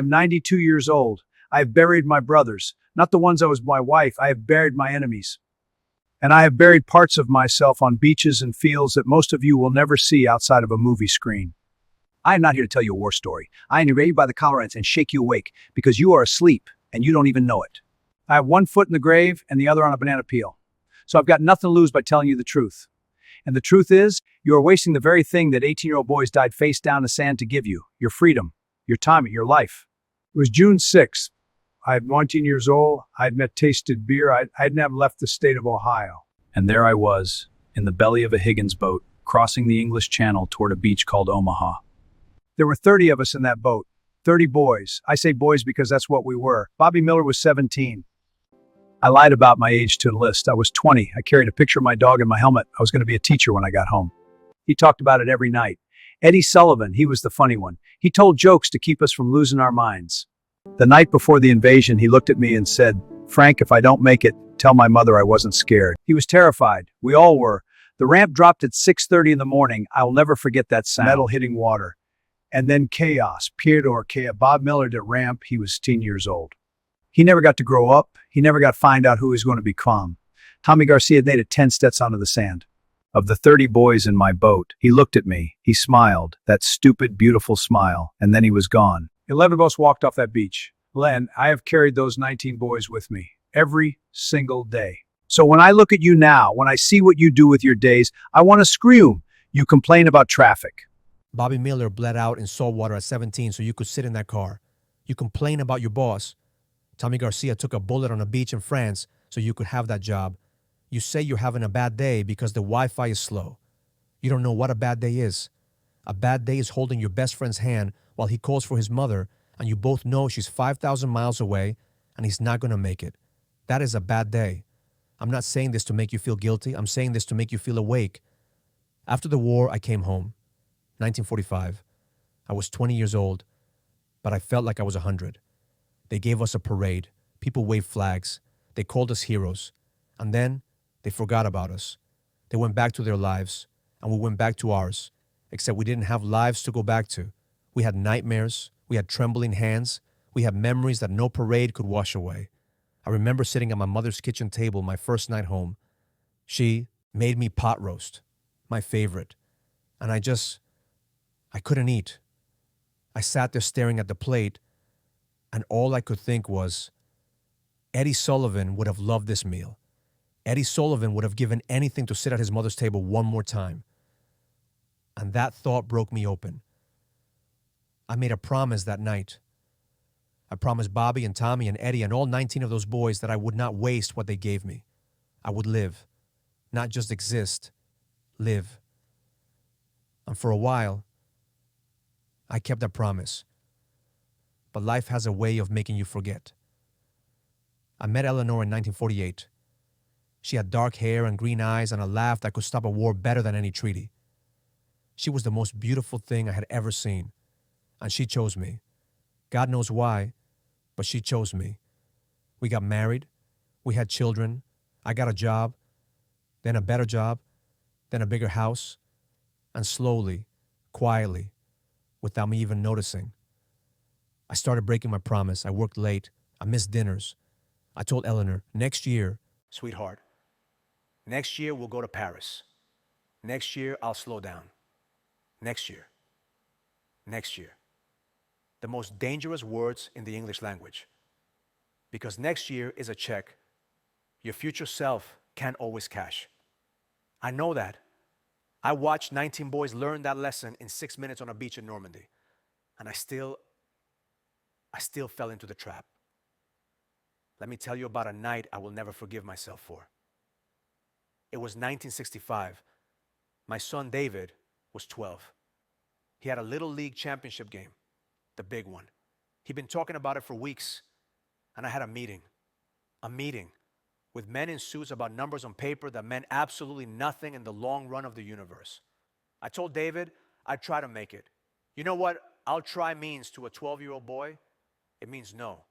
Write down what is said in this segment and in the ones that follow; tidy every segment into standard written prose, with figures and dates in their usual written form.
I'm 92 years old. I have buried my brothers, not the ones I was my wife. I have buried my enemies. And I have buried parts of myself on beaches and fields that most of you will never see outside of a movie screen. I am not here to tell you a war story. I am to grab you by the collar and shake you awake because you are asleep and you don't even know it. I have one foot in the grave and the other on a banana peel. So I've got nothing to lose by telling you the truth. And the truth is, you are wasting the very thing that 18-year-old boys died face down in the sand to give you, your freedom, your time, your life. It was June 6th. I had 19 years old. I'd met tasted beer. I'd never left the state of Ohio. And there I was, in the belly of a Higgins boat, crossing the English Channel toward a beach called Omaha. There were 30 of us in that boat. 30 boys. I say boys because that's what we were. Bobby Miller was 17. I lied about my age to enlist. I was 20. I carried a picture of my dog in my helmet. I was going to be a teacher when I got home. He talked about it every night. Eddie Sullivan, he was the funny one. He told jokes to keep us from losing our minds. The night before the invasion, he looked at me and said, "Frank, if I don't make it, tell my mother I wasn't scared." He was terrified. We all were. The ramp dropped at 6:30 in the morning. I'll never forget that sound. Metal hitting water. And then chaos. Theodore Chaos. Bob Miller at ramp. He was 10 years old. He never got to grow up. He never got to find out who he was going to become. Tommy Garcia had made it 10 steps onto the sand. Of the 30 boys in my boat, he looked at me. He smiled, that stupid, beautiful smile, and then he was gone. 11 of us walked off that beach. Len, I have carried those 19 boys with me every single day. So when I look at you now, when I see what you do with your days, I want to scream. You complain about traffic. Bobby Miller bled out in salt water at 17 so you could sit in that car. You complain about your boss. Tommy Garcia took a bullet on a beach in France so you could have that job. You say you're having a bad day because the Wi-Fi is slow. You don't know what a bad day is. A bad day is holding your best friend's hand while he calls for his mother and you both know she's 5,000 miles away and he's not going to make it. That is a bad day. I'm not saying this to make you feel guilty. I'm saying this to make you feel awake. After the war, I came home. 1945. I was 20 years old, but I felt like I was 100. They gave us a parade. People waved flags. They called us heroes. And then they forgot about us. They went back to their lives, and we went back to ours, except we didn't have lives to go back to. We had nightmares. We had trembling hands. We had memories that no parade could wash away. I remember sitting at my mother's kitchen table my first night home. She made me pot roast, my favorite. And I couldn't eat. I sat there staring at the plate, and all I could think was, Eddie Sullivan would have loved this meal. Eddie Sullivan would have given anything to sit at his mother's table one more time. And that thought broke me open. I made a promise that night. I promised Bobby and Tommy and Eddie and all 19 of those boys that I would not waste what they gave me. I would live, not just exist, live. And for a while, I kept that promise. But life has a way of making you forget. I met Eleanor in 1948. She had dark hair and green eyes and a laugh that could stop a war better than any treaty. She was the most beautiful thing I had ever seen. And she chose me. God knows why, but she chose me. We got married. We had children. I got a job, then a better job, then a bigger house. And slowly, quietly, without me even noticing, I started breaking my promise. I worked late. I missed dinners. I told Eleanor, next year, sweetheart, next year we'll go to Paris. Next year I'll slow down. Next year. Next year. The most dangerous words in the English language. Because next year is a check your future self can't always cash. I know that. I watched 19 boys learn that lesson in 6 minutes on a beach in Normandy. And I still fell into the trap. Let me tell you about a night I will never forgive myself for. It was 1965. My son David was 12. He had a Little League championship game, the big one. He'd been talking about it for weeks, and I had a meeting with men in suits about numbers on paper that meant absolutely nothing in the long run of the universe. I told David I'd try to make it. You know what I'll try means to a 12-year-old boy? It means no.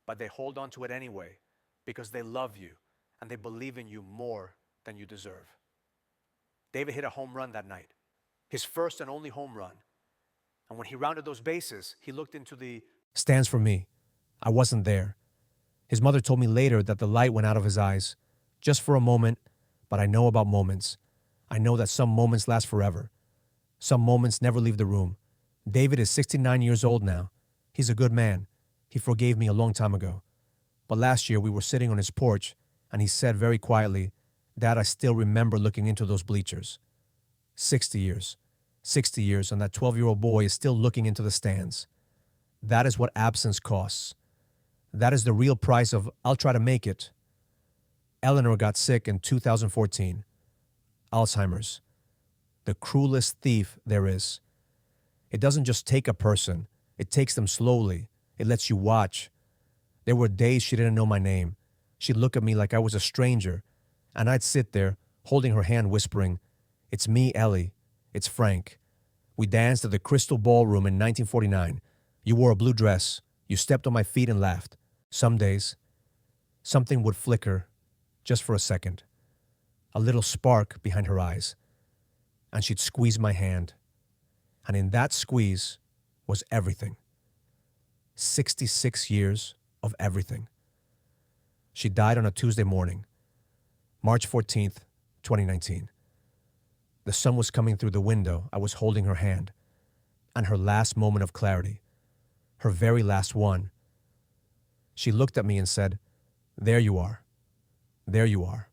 But they hold on to it anyway because they love you and they believe in you more than you deserve. David hit a home run that night, his first and only home run. And when he rounded those bases, he looked into the Stands for me. I wasn't there. His mother told me later that the light went out of his eyes. Just for a moment, but I know about moments. I know that some moments last forever. Some moments never leave the room. David is 69 years old now. He's a good man. He forgave me a long time ago. But last year we were sitting on his porch, and he said very quietly, "Dad, I still remember looking into those bleachers." 60 years. 60 years, and that 12-year-old boy is still looking into the stands. That is what absence costs. That is the real price of "I'll try to make it." Eleanor got sick in 2014. Alzheimer's. The cruelest thief there is. It doesn't just take a person. It takes them slowly. It lets you watch. There were days she didn't know my name. She'd look at me like I was a stranger, and I'd sit there, holding her hand, whispering, "It's me, Ellie. It's Frank. We danced at the Crystal Ballroom in 1949. You wore a blue dress. You stepped on my feet and laughed." Some days, something would flicker, just for a second. A little spark behind her eyes, and she'd squeeze my hand. And in that squeeze was everything. 66 years of everything. She died on a Tuesday morning, March 14th, 2019. The sun was coming through the window. I was holding her hand. And her last moment of clarity, her very last one, she looked at me and said, "There you are. There you are."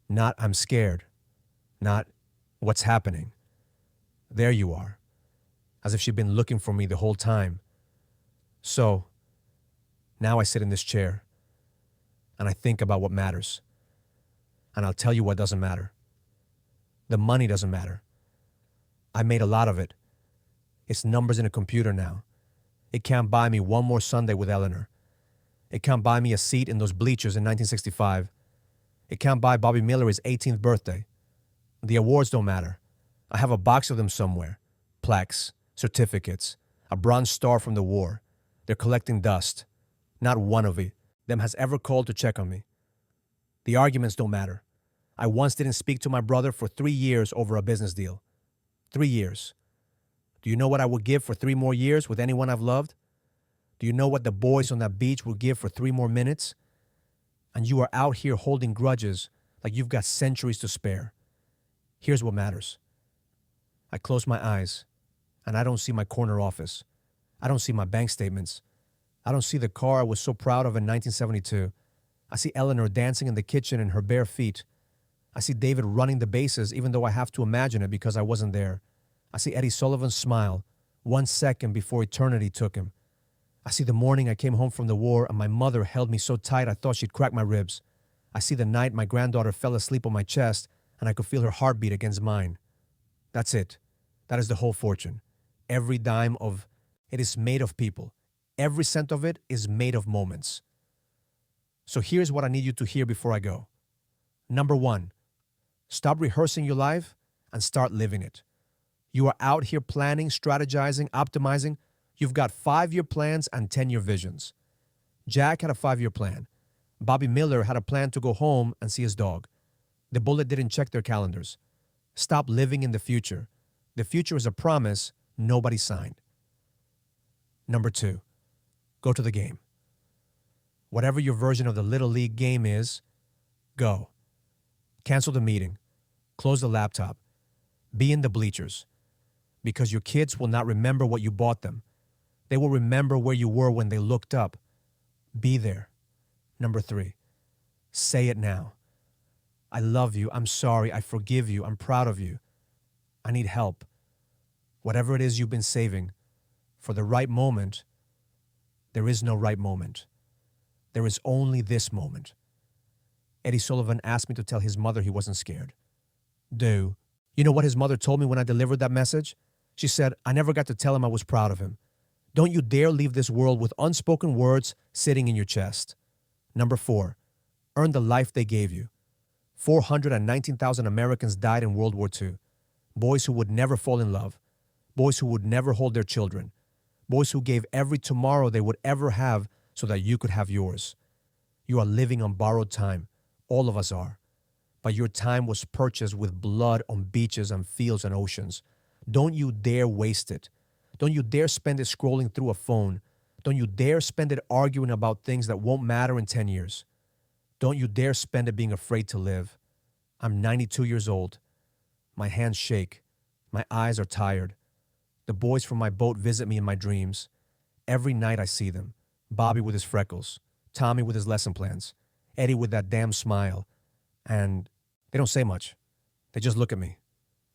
Not "I'm scared." Not "What's happening?" There you are. As if she'd been looking for me the whole time. So, now I sit in this chair, and I think about what matters. And I'll tell you what doesn't matter. The money doesn't matter. I made a lot of it. It's numbers in a computer now. It can't buy me one more Sunday with Eleanor. It can't buy me a seat in those bleachers in 1965. It can't buy Bobby Miller his 18th birthday. The awards don't matter. I have a box of them somewhere. Plaques, certificates, a bronze star from the war. They're collecting dust. Not one of them has ever called to check on me. The arguments don't matter. I once didn't speak to my brother for 3 years over a business deal. 3 years. Do you know what I would give for 3 more years with anyone I've loved? Do you know what the boys on that beach would give for 3 more minutes? And you are out here holding grudges like you've got centuries to spare. Here's what matters. I close my eyes, and I don't see my corner office. I don't see my bank statements. I don't see the car I was so proud of in 1972. I see Eleanor dancing in the kitchen in her bare feet. I see David running the bases, even though I have to imagine it because I wasn't there. I see Eddie Sullivan's smile, 1 second before eternity took him. I see the morning I came home from the war and my mother held me so tight I thought she'd crack my ribs. I see the night my granddaughter fell asleep on my chest and I could feel her heartbeat against mine. That's it. That is the whole fortune. Every dime of it is made of people. Every cent of it is made of moments. So here's what I need you to hear before I go. Number 1, stop rehearsing your life and start living it. You are out here planning, strategizing, optimizing. You've got 5-year plans and 10-year visions. Jack had a 5-year plan. Bobby Miller had a plan to go home and see his dog. The Bullet didn't check their calendars. Stop living in the future. The future is a promise nobody signed. Number 2, go to the game. Whatever your version of the Little League game is, go. Cancel the meeting. Close the laptop. Be in the bleachers. Because your kids will not remember what you bought them. They will remember where you were when they looked up. Be there. Number 3, say it now. I love you. I'm sorry. I forgive you. I'm proud of you. I need help. Whatever it is you've been saving, for the right moment, there is no right moment. There is only this moment. Eddie Sullivan asked me to tell his mother he wasn't scared. You know what his mother told me when I delivered that message? She said, "I never got to tell him I was proud of him." Don't you dare leave this world with unspoken words sitting in your chest. Number 4, earn the life they gave you. 419,000 Americans died in World War II. Boys who would never fall in love. Boys who would never hold their children. Boys who gave every tomorrow they would ever have so that you could have yours. You are living on borrowed time. All of us are. But your time was purchased with blood on beaches and fields and oceans. Don't you dare waste it. Don't you dare spend it scrolling through a phone. Don't you dare spend it arguing about things that won't matter in 10 years. Don't you dare spend it being afraid to live. I'm 92 years old. My hands shake. My eyes are tired. The boys from my boat visit me in my dreams. Every night I see them. Bobby with his freckles, Tommy with his lesson plans, Eddie with that damn smile. And they don't say much. They just look at me.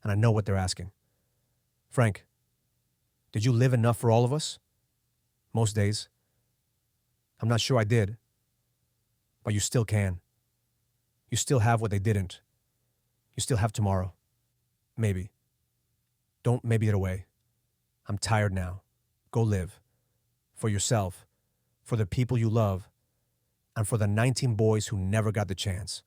And I know what they're asking. Frank, did you live enough for all of us? Most days. I'm not sure I did. But you still can. You still have what they didn't. You still have tomorrow. Maybe. Don't maybe it away. I'm tired now. Go live. For yourself, for the people you love, and for the 19 boys who never got the chance.